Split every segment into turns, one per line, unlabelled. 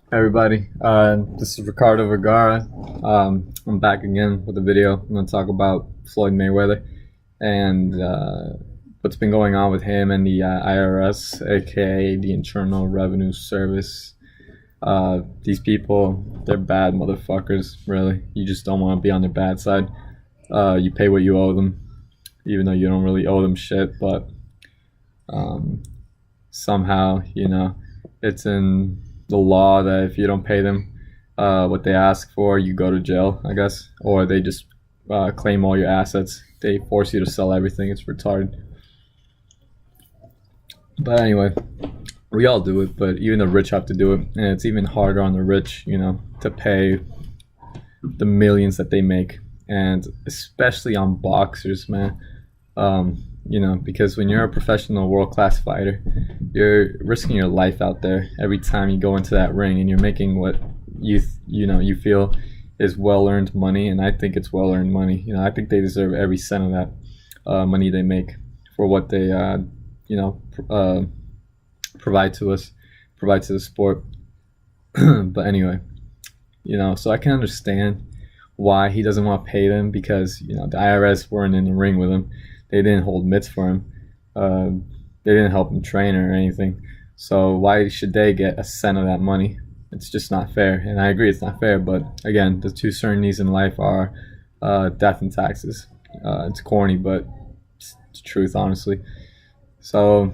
Everybody, this is Ricardo Vergara. I'm back again with a video. I'm going to talk about Floyd Mayweather and what's been going on with him and the IRS, aka the Internal Revenue Service. These people, they're bad motherfuckers, really. You just don't want to be on their bad side. You pay what you owe them, even though you don't really owe them shit, but um, somehow, it's in the law that if you don't pay them what they ask for, you go to jail, I guess, or they just claim all your assets. They force you to sell everything. It's retarded. But anyway, we all do it, but even the rich have to do it, and it's even harder on the rich, to pay the millions that they make, and especially on boxers, man. Because when you're a professional world class fighter, you're risking your life out there every time you go into that ring, and you're making what you feel is well earned money, and I think it's well earned money. I think they deserve every cent of that money they make for what they provide to us, provide to the sport. But anyway, so I can understand why he doesn't want to pay them, because the IRS weren't in the ring with him. They didn't hold mitts for him. They didn't help him train or anything. So why should they get a cent of that money? It's just not fair. And I agree it's not fair. But again, the two certainties in life are death and taxes. It's corny, but it's the truth, honestly. So,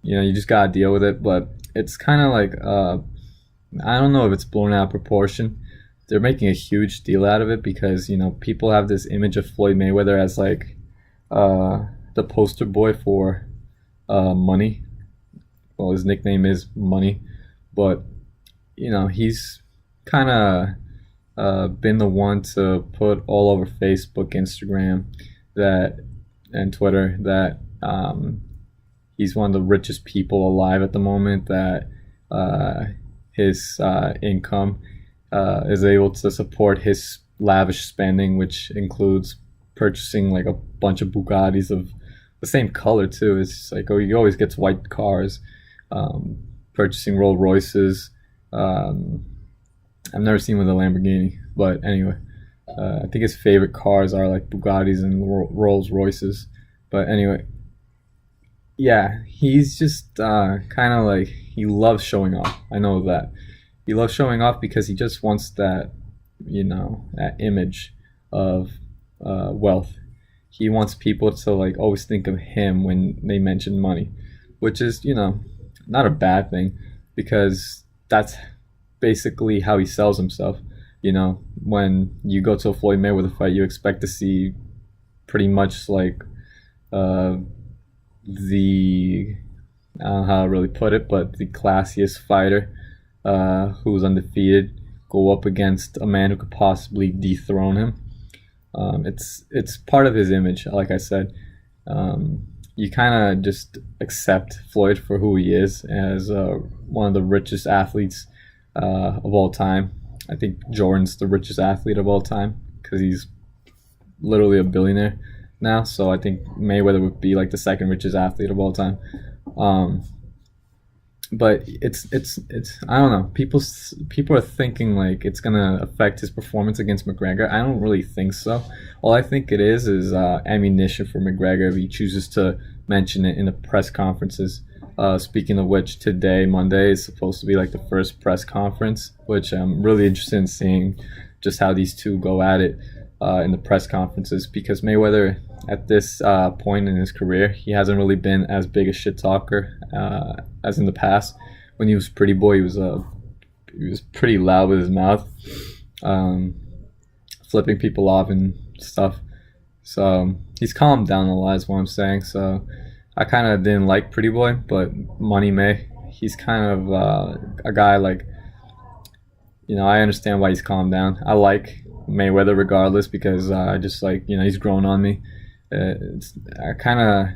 you just gotta deal with it. But it's kind of like, I don't know if it's blown out of proportion. They're making a huge deal out of it because, people have this image of Floyd Mayweather as like the poster boy for money. Well, his nickname is Money, but he's kind of been the one to put all over Facebook, Instagram, that and Twitter that he's one of the richest people alive at the moment. That his income is able to support his lavish spending, which includes purchasing like a bunch of Bugattis of the same color too. It's like, he always gets white cars, purchasing Rolls Royces. I've never seen with a Lamborghini, but anyway, I think his favorite cars are like Bugattis and Rolls Royces. But anyway, yeah, he's just kind of like, he loves showing off. I know that he loves showing off because he just wants that, that image of wealth. He wants people to like always think of him when they mention money, which is not a bad thing, because that's basically how he sells himself. When you go to a Floyd Mayweather fight, you expect to see pretty much like the I don't know how to really put it, but the classiest fighter who's undefeated go up against a man who could possibly dethrone him. It's part of his image, like I said. You kind of just accept Floyd for who he is, as one of the richest athletes of all time. I think Jordan's the richest athlete of all time because he's literally a billionaire now. So I think Mayweather would be like the second richest athlete of all time. Um, but it's I don't know. People are thinking like it's gonna affect his performance against McGregor. I don't really think so. All I think it is ammunition for McGregor if he chooses to mention it in the press conferences. Speaking of which, today, Monday, is supposed to be like the first press conference, which I'm really interested in seeing just how these two go at it in the press conferences, because Mayweather, at this point in his career, he hasn't really been as big a shit talker as in the past. When he was Pretty Boy, he was pretty loud with his mouth, um, flipping people off and stuff. So he's calmed down a lot, is what I'm saying. So I kind of didn't like Pretty Boy, but Money May, he's kind of a guy like, I understand why he's calmed down. I like Mayweather regardless, because I just like, he's grown on me. I kind of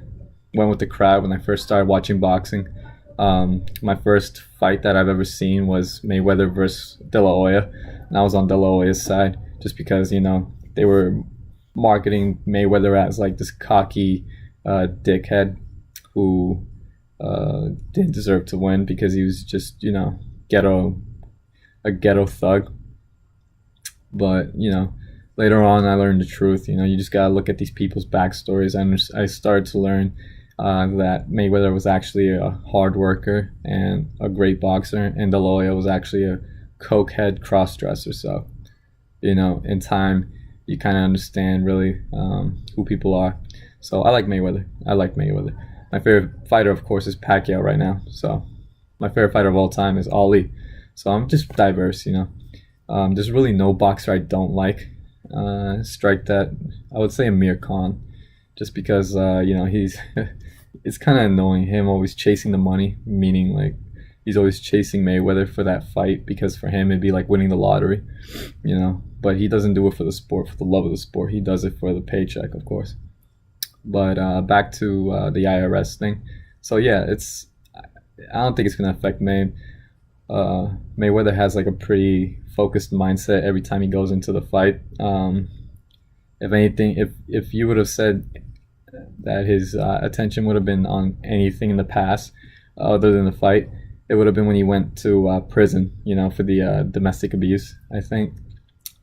went with the crowd when I first started watching boxing. My first fight that I've ever seen was Mayweather versus De La Hoya, and I was on De La Hoya's side just because, they were marketing Mayweather as like this cocky dickhead who didn't deserve to win because he was just, ghetto a ghetto thug. But later on, I learned the truth. You just gotta look at these people's backstories. I started to learn that Mayweather was actually a hard worker and a great boxer, and De La Hoya was actually a cokehead cross-dresser. So, in time, you kind of understand really who people are. So I like Mayweather. My favorite fighter, of course, is Pacquiao right now. So my favorite fighter of all time is Ali. So I'm just diverse. There's really no boxer I don't like. Strike that, I would say Amir Khan, just because he's it's kind of annoying him always chasing the money, meaning like he's always chasing Mayweather for that fight, because for him it'd be like winning the lottery. But he doesn't do it for the sport, for the love of the sport. He does it for the paycheck, of course. But back to the IRS thing. So yeah, I don't think it's gonna affect Mayweather has like a pretty focused mindset every time he goes into the fight. If anything, if you would have said that his attention would have been on anything in the past other than the fight, it would have been when he went to prison, for the domestic abuse, I think.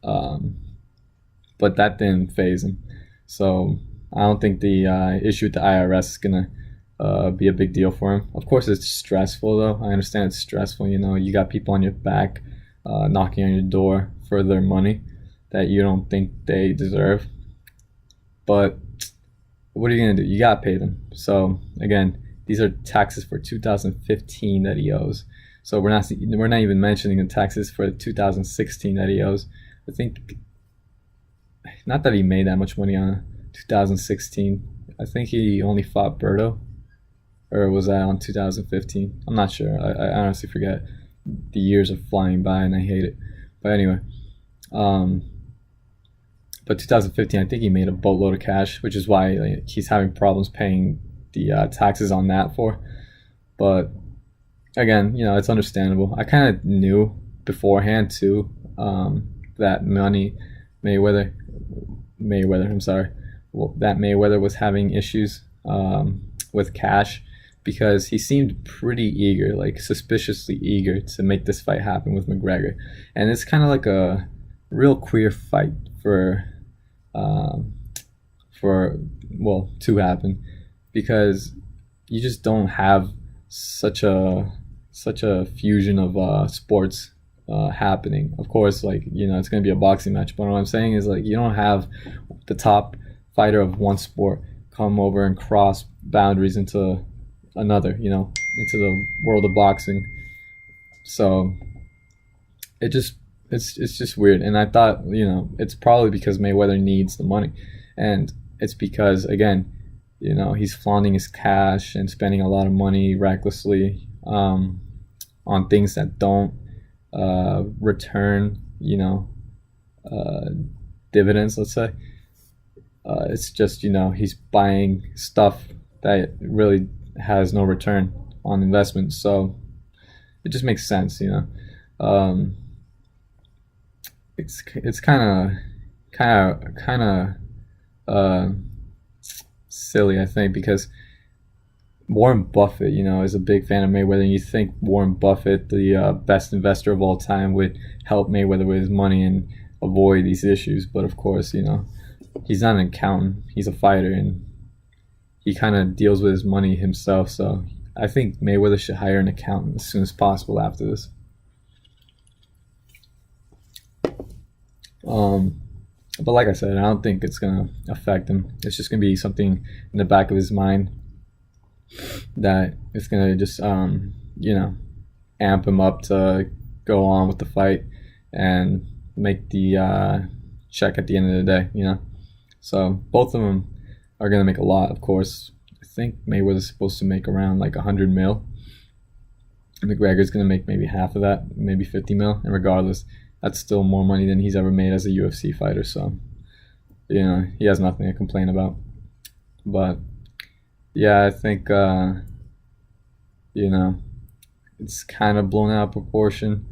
But that didn't faze him. So I don't think the issue with the IRS is gonna be a big deal for him. Of course, it's stressful though. I understand it's stressful. You got people on your back knocking on your door for their money that you don't think they deserve. But what are you gonna do? You gotta pay them. So again, these are taxes for 2015 that he owes. So we're not even mentioning the taxes for 2016 that he owes. I think not that he made that much money on 2016. I think he only fought Berto, or was that on 2015? I'm not sure. I honestly forget. The years are flying by and I hate it. But anyway, but 2015, I think he made a boatload of cash, which is why he's having problems paying the taxes on that for. But again, it's understandable. I kind of knew beforehand too that Mayweather, I'm sorry, that Mayweather was having issues with cash, because he seemed pretty eager, like suspiciously eager to make this fight happen with McGregor. And it's kind of like a real queer fight to happen, because you just don't have such a fusion of sports happening. Of course, it's going to be a boxing match, but what I'm saying is you don't have the top fighter of one sport come over and cross boundaries into another, into the world of boxing. So it's just weird. And I thought, it's probably because Mayweather needs the money, and it's because, again, he's flaunting his cash and spending a lot of money recklessly on things that don't return, dividends, let's say. It's just, he's buying stuff that really has no return on investment. So it just makes sense. It's kind of silly, I think, because Warren Buffett, is a big fan of Mayweather, and you think Warren Buffett, the best investor of all time, would help Mayweather with his money and avoid these issues. But of course, he's not an accountant. He's a fighter, and he kind of deals with his money himself. So I think Mayweather should hire an accountant as soon as possible after this. But like I said, I don't think it's going to affect him. It's just going to be something in the back of his mind that it's going to just, amp him up to go on with the fight and make the check at the end of the day. So both of them are going to make a lot, of course. I think Mayweather's supposed to make around like 100 mil. McGregor's going to make maybe half of that, maybe 50 mil. And regardless, that's still more money than he's ever made as a UFC fighter. So, he has nothing to complain about. But yeah, I think, it's kind of blown out of proportion.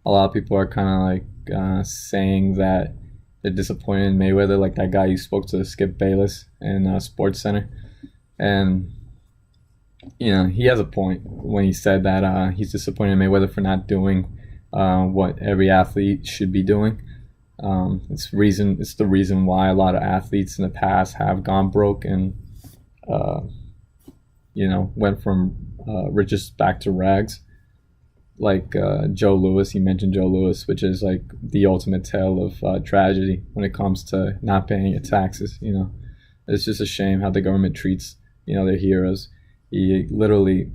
A lot of people are kind of saying that they're disappointed in Mayweather, like that guy you spoke to, Skip Bayless, in Sports Center. And, he has a point when he said that he's disappointed in Mayweather for not doing what every athlete should be doing. It's the reason why a lot of athletes in the past have gone broke and uh, went from riches back to rags. Like Joe Louis, you mentioned Joe Louis, which is like the ultimate tale of tragedy when it comes to not paying your taxes. It's just a shame how the government treats their heroes. He literally,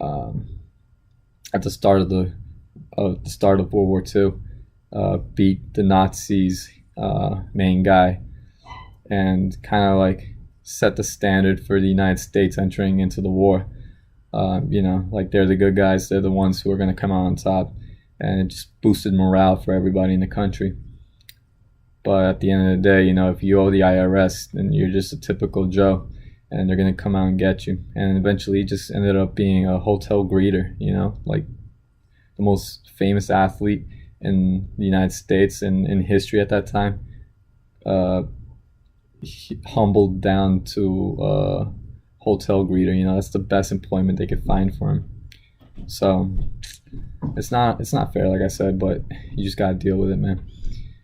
at the start of World War II, beat the Nazis' main guy, and kind of like set the standard for the United States entering into the war. Like they're the good guys, they're the ones who are going to come out on top, and it just boosted morale for everybody in the country. But at the end of the day, if you owe the IRS, then you're just a typical Joe, and they're going to come out and get you. And eventually he just ended up being a hotel greeter, like the most famous athlete in the United States and in history at that time. Humbled down to hotel greeter. That's the best employment they could find for him. So it's not fair, like I said, but you just gotta deal with it, man.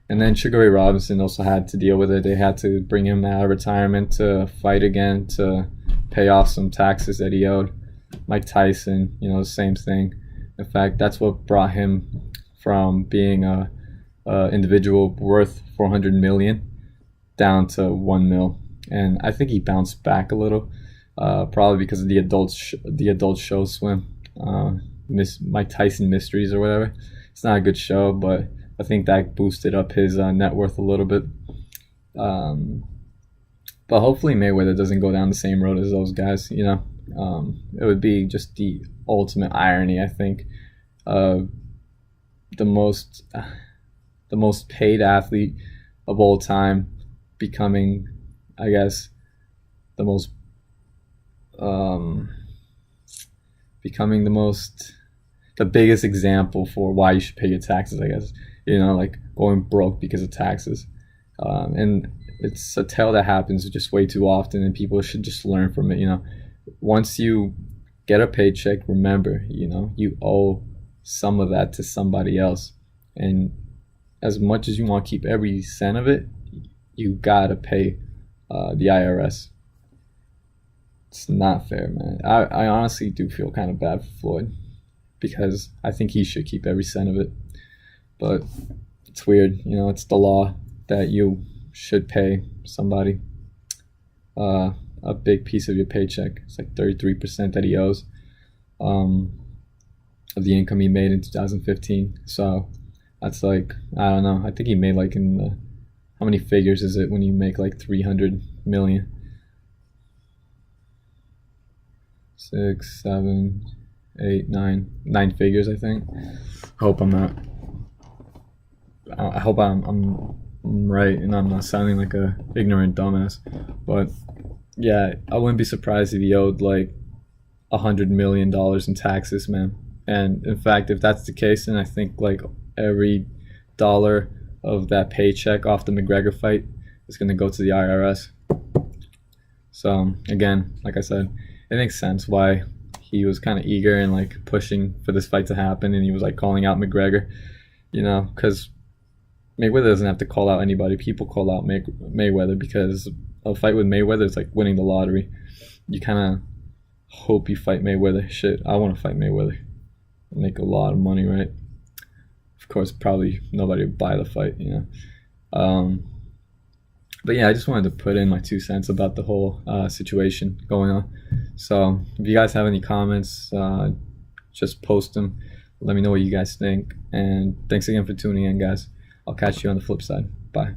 And then Sugar Ray Robinson also had to deal with it. They had to bring him out of retirement to fight again to pay off some taxes that he owed. Mike Tyson, the same thing. In fact, that's what brought him from being a individual worth 400 million down to 1 mil. And I think he bounced back a little, probably because of the adult show Swim, Mike Tyson Mysteries or whatever. It's not a good show, but I think that boosted up his net worth a little bit. But hopefully Mayweather doesn't go down the same road as those guys. It would be just the ultimate irony, I think. The most paid athlete of all time becoming, I guess, the biggest example for why you should pay your taxes, I guess. Like going broke because of taxes. And it's a tale that happens just way too often, and people should just learn from it. Once you get a paycheck, remember, you owe some of that to somebody else. And as much as you want to keep every cent of it, you gotta pay the IRS. It's not fair, man. I honestly do feel kind of bad for Floyd, because I think he should keep every cent of it. But it's weird, it's the law that you should pay somebody a big piece of your paycheck. It's like 33% that he owes of the income he made in 2015. So that's like, I don't know, I think he made like how many figures is it when you make like 300 million? 6, 7, 8, 9 figures, I think. I hope I'm right and I'm not sounding like a ignorant dumbass. But yeah, I wouldn't be surprised if he owed like $100 million in taxes, man. And in fact, if that's the case, then I think like every dollar of that paycheck off the Mcgregor fight is going to go to the IRS. So again, like I said, it makes sense why he was kind of eager and like pushing for this fight to happen, and he was like calling out McGregor, because Mayweather doesn't have to call out anybody. People call out Mayweather, because a fight with Mayweather is like winning the lottery. You kind of hope you fight Mayweather. Shit, I want to fight Mayweather. Make a lot of money, right? Of course, probably nobody would buy the fight, But yeah, I just wanted to put in my 2 cents about the whole situation going on. So if you guys have any comments, just post them. Let me know what you guys think. And thanks again for tuning in, guys. I'll catch you on the flip side. Bye.